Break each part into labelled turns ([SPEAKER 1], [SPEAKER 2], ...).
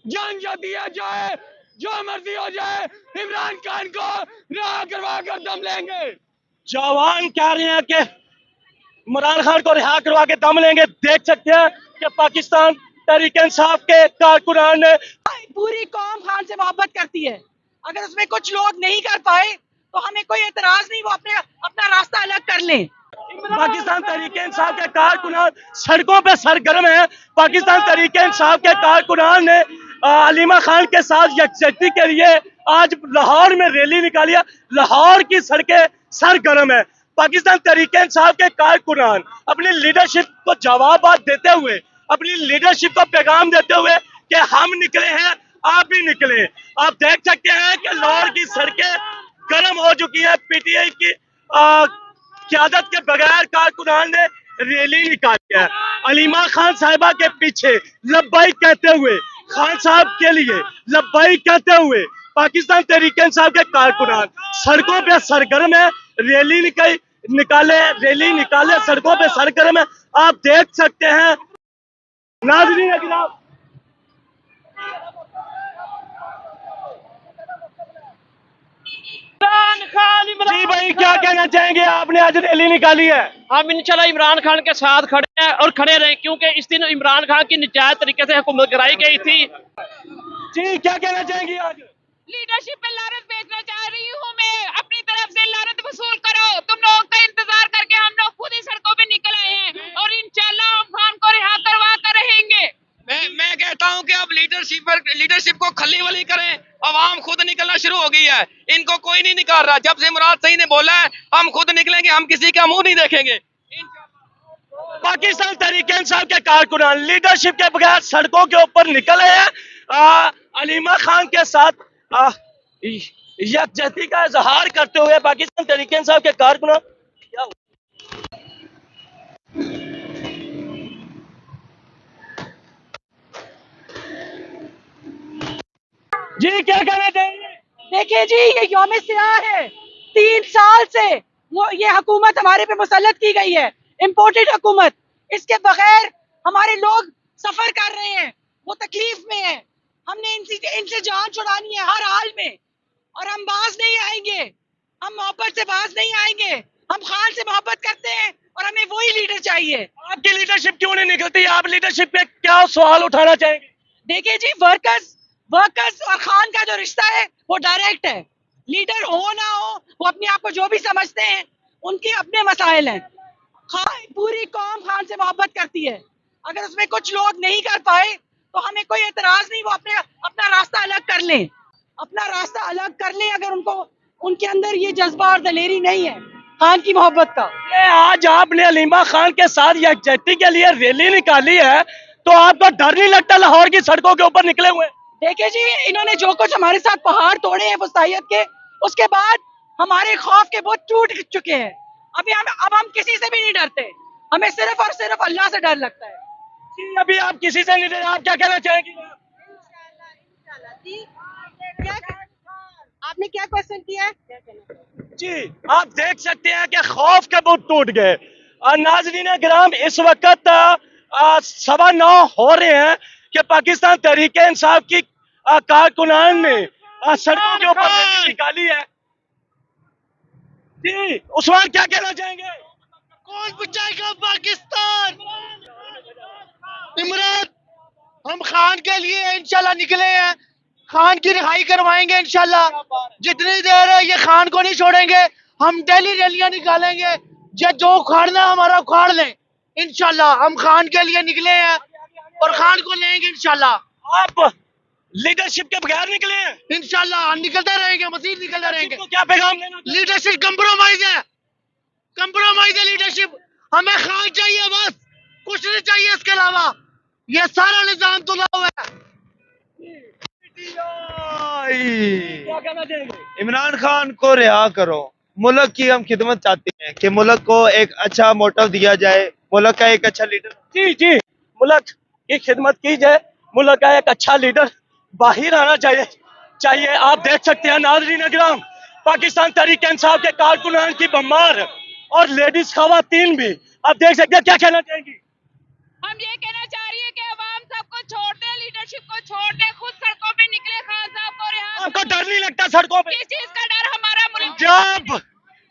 [SPEAKER 1] जान जा दिया जाए, जो मर्जी हो जाए, इमरान खान को रिहा करवा कर दम लेंगे।
[SPEAKER 2] जवान कह रहे हैं कि इमरान खान को रिहा करवा के दम लेंगे। देख सकते हैं कि पाकिस्तान तहरीक इंसाफ के कारकुनान ने
[SPEAKER 3] पूरी कौम खान से मोहब्बत करती है। अगर उसमें कुछ लोग नहीं कर पाए तो हमें कोई एतराज नहीं, वो अपना रास्ता अलग कर लें।
[SPEAKER 2] पाकिस्तान तहरीक इंसाफ के कारकुनान सड़कों पे सरगर्म है। पाकिस्तान तहरीक इंसाफ के कारकुनान ने अलीमा खान के साथ यकजहती के लिए आज लाहौर में रैली निकाली है। लाहौर की सड़कें सरगर्म है। पाकिस्तान तहरीक इंसाफ के कारकुनान अपनी लीडरशिप को जवाब देते हुए, अपनी लीडरशिप को पैगाम देते हुए कि हम निकले हैं, आप भी निकले। आप देख सकते हैं कि लाहौर की सड़कें गर्म हो चुकी है। पीटीआई की क्यादत के बगैर कारकुनान ने रैली निकाली है। अलीमा खान साहिबा के पीछे लब्बाइक कहते हुए, खान साहब के लिए लब्बाइक कहते हुए पाकिस्तान तहरीक इंसाफ के कारकुनान सड़कों पे सरगर्म है। रैली निकाले सड़कों पे सरगर्म है। आप देख सकते हैं नाज़रीन अज़ीज़। जी भाई, क्या कहना चाहेंगे? आपने आज रैली निकाली है।
[SPEAKER 4] हम इंशाल्लाह इमरान खान के साथ खड़े हैं और खड़े रहे, क्योंकि इस दिन इमरान खान की निजायज तरीके से हुकूमत कराई गई थी।
[SPEAKER 2] जी, क्या कहना चाहेंगी? आज
[SPEAKER 5] लीडरशिप पे लानत भेजना चाह रही हूँ मैं, अपनी तरफ से लानत वसूल करो। तुम लोगों का इंतजार करके हम लोग खुद ही सड़कों पे निकल आए हैं और इंशाल्लाह हम खान को रिहा करवा कर रहेंगे।
[SPEAKER 1] मैं कहता हूं कि अब लीडरशिप को खली वली करें। अवाम खुद निकलना शुरू हो गई है, इनको कोई नहीं निकाल रहा। जब से मुराद सही ने बोला है हम खुद निकलेंगे, हम किसी का मुंह नहीं देखेंगे।
[SPEAKER 2] पाकिस्तान तहरीक इंसाफ के कारकुनान लीडरशिप के बगैर सड़कों के ऊपर निकले हैं। अलीमा खान के साथ यकजहती का इजहार करते हुए पाकिस्तान तहरीक इंसाफ के कारकुनान क्या जी, क्या कहना चाहिए?
[SPEAKER 3] देखिए जी, ये यौम सियाह है। 3 साल से वो ये हुकूमत हमारे पे मुसल्लत की गई है, इम्पोर्टेड हुकूमत। इसके बगैर हमारे लोग सफर कर रहे हैं, वो तकलीफ में है। हमने इनसे जान छुड़ानी है हर हाल में, और हम बाज नहीं आएंगे। हम मोहब्बत से बाज नहीं आएंगे। हम खान से मोहब्बत करते हैं और हमें वही लीडर चाहिए।
[SPEAKER 2] आपकी लीडरशिप क्यों नहीं निकलती? आप लीडरशिप पे क्या सवाल उठाना चाहेंगे?
[SPEAKER 3] देखिए जी, वर्कर्स और खान का जो रिश्ता है वो डायरेक्ट है। लीडर हो ना हो, वो अपने आप को जो भी समझते हैं, उनके अपने मसाइल हैं। पूरी कौम खान से मोहब्बत करती है। अगर उसमें कुछ लोग नहीं कर पाए तो हमें कोई एतराज नहीं, वो अपना रास्ता अलग कर लें। अपना रास्ता अलग कर लें अगर उनके अंदर ये जज्बा और दलेरी नहीं है खान की मोहब्बत का।
[SPEAKER 2] आज आपने अलीमा खान के साथ यकजहती के लिए रैली निकाली है, तो आपको डर नहीं लगता लाहौर की सड़कों के ऊपर निकले हुए?
[SPEAKER 3] देखिए जी, इन्होंने जो कुछ हमारे साथ पहाड़ तोड़े हैं वसायत के, उसके बाद हमारे खौफ के बहुत टूट चुके हैं। अब हम किसी से भी नहीं डरते। हमें सिर्फ और सिर्फ अल्लाह से डर लगता है।
[SPEAKER 2] जी, अभी आप किसी से नहीं डरे, आप क्या कहना चाहेंगे?
[SPEAKER 3] आपने क्या क्वेश्चन किया है?
[SPEAKER 2] जी, आप देख सकते हैं कि खौफ के बुत टूट गए। नाज़रीन गिराम, इस वक्त 9:15 हो रहे हैं कि पाकिस्तान तहरीक इंसाफ की कारकुनान ने सड़कों के ऊपर रैली निकाली है। जी, उस्मान क्या कहना चाहेंगे?
[SPEAKER 6] कौन बचाएगा पाकिस्तान? इमरान, हम खान के लिए इंशाल्लाह निकले हैं। खान की रिहाई करवाएंगे इंशाल्लाह। जितनी देर है ये खान को नहीं छोड़ेंगे। हम डेली रैलियां निकालेंगे, जो उखाड़ना हमारा उखाड़ लें इंशाल्लाह। हम खान के लिए निकले हैं और खान को लेंगे इंशाल्लाह।
[SPEAKER 2] आप लीडरशिप के बगैर निकले हैं?
[SPEAKER 6] इंशाल्लाह निकलते रहेंगे, मजीद निकलते रहेंगे।
[SPEAKER 2] तो क्या पैगाम देना?
[SPEAKER 6] लीडरशिप कंप्रोमाइज है लीडरशिप। हमें खान चाहिए, बस कुछ नहीं चाहिए इसके अलावा। ये सारा निजाम तुला हुआ है।
[SPEAKER 2] क्या कहना चाहेंगे?
[SPEAKER 7] इमरान खान को रिहा करो। मुल्क की हम खिदमत चाहते हैं कि मुल्क को एक अच्छा मोटिव दिया जाए, मुल्क का एक अच्छा लीडर।
[SPEAKER 2] जी, मुल्क की खिदमत की जाए, मुल्क का एक अच्छा लीडर बाहर आना चाहिए। आप देख सकते हैं नाज़रीन गिराम, पाकिस्तान तहरीक इंसाफ के कारकुनान की बम्बार और लेडीज खवातीन भी आप देख सकते हैं। क्या कहना चाहेंगी?
[SPEAKER 5] हम ये कहना चाह रही है कि अवाम सबको छोड़ दे, लीडरशिप को छोड़ दे, खुद
[SPEAKER 2] लगता सड़कों पे?
[SPEAKER 5] किस चीज का डर? हमारा मुल्क
[SPEAKER 2] जब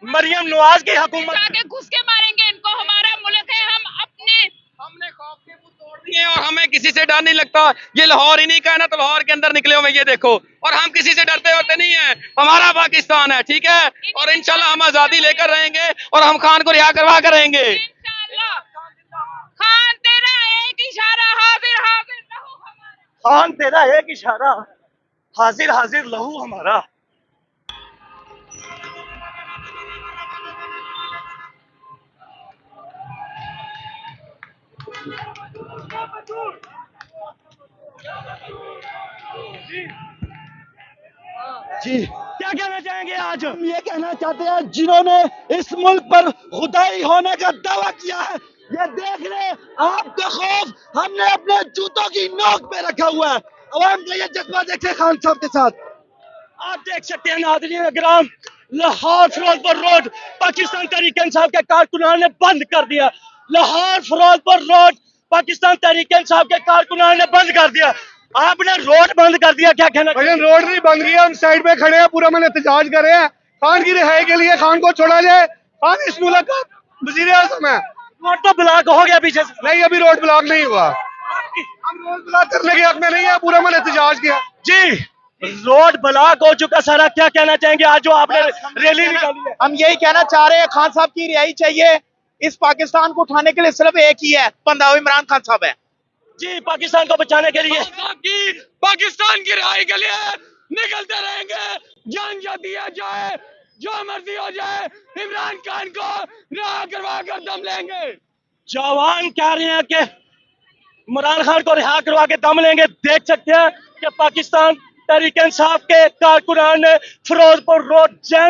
[SPEAKER 2] मरियम नवाज की हुकूमत
[SPEAKER 5] जाके घुस के मारेंगे इनको। हमारा मुल्क है, हम अपने
[SPEAKER 1] हमने खौफ के बुत तोड़ दिए और हमें किसी से डर नहीं लगता। ये लाहौर ही नहीं कहना तो लाहौर के अंदर निकले हुए ये देखो, और हम किसी से डरते होते नहीं है। हमारा पाकिस्तान है, ठीक है, और इंशाल्लाह हम आजादी लेकर रहेंगे और हम खान को रिहा करवा कर रहेंगे।
[SPEAKER 5] इंशाल्लाह। खान तेरा एक इशारा, हाजिर हाजिर लहू हमारा।
[SPEAKER 2] खान तेरा एक इशारा, हाजिर हाजिर लहू हमारा। जी क्या कहना चाहेंगे आज?
[SPEAKER 8] हम ये कहना चाहते हैं जिन्होंने इस मुल्क पर खुदाई होने का दावा किया है, ये देख ले आपका खौफ हमने अपने जूतों की नोक पे रखा हुआ है। अवाम का ये जज्बा देखे खान साहब के साथ।
[SPEAKER 2] आप देख सकते हैं नाज़रीन इकराम, लाहौर फिरोजपुर रोड पाकिस्तान तहरीक इंसाफ के कारकुनान ने बंद कर दिया। लाहौर फिरोजपुर रोड पाकिस्तान तहरीक इंसाफ के कारकुनान ने बंद कर दिया। आपने रोड बंद कर दिया, क्या कहना?
[SPEAKER 9] भैया रोड नहीं बंद किया, हम साइड पे खड़े हैं, पूरा मैंने एहतजाज कर रहे हैं। खान की रिहाई के लिए खान को छोड़ा जाए। खान इस मुल्क का वजीर आज़म है।
[SPEAKER 2] रोड तो ब्लॉक हो गया पीछे से।
[SPEAKER 9] नहीं, अभी रोड ब्लॉक नहीं हुआ। हम रोड ब्लॉक करने के हक में नहीं है, पूरा मैंने एहतजाज किया।
[SPEAKER 2] जी रोड ब्लॉक हो चुका सारा, क्या कहना चाहेंगे आज जो आपने रैली निकाली है?
[SPEAKER 6] हम यही कहना चाह रहे हैं, खान साहब की रिहाई चाहिए। इस पाकिस्तान को उठाने के लिए सिर्फ एक ही है बंदा, वो इमरान खान साहब है।
[SPEAKER 2] जी पाकिस्तान को बचाने के लिए
[SPEAKER 1] पाकिस्तान की रिहाई के लिए निकलते रहेंगे। जान जा दिया जाए, जो मर्जी हो जाए, इमरान खान को रिहा करवा कर दम लेंगे।
[SPEAKER 2] जवान कह रहे हैं कि इमरान खान को रिहा करवा के दम लेंगे। देख सकते हैं कि पाकिस्तान तहरीक इंसाफ के कारकुनान ने फिरोजपुर रोड जैम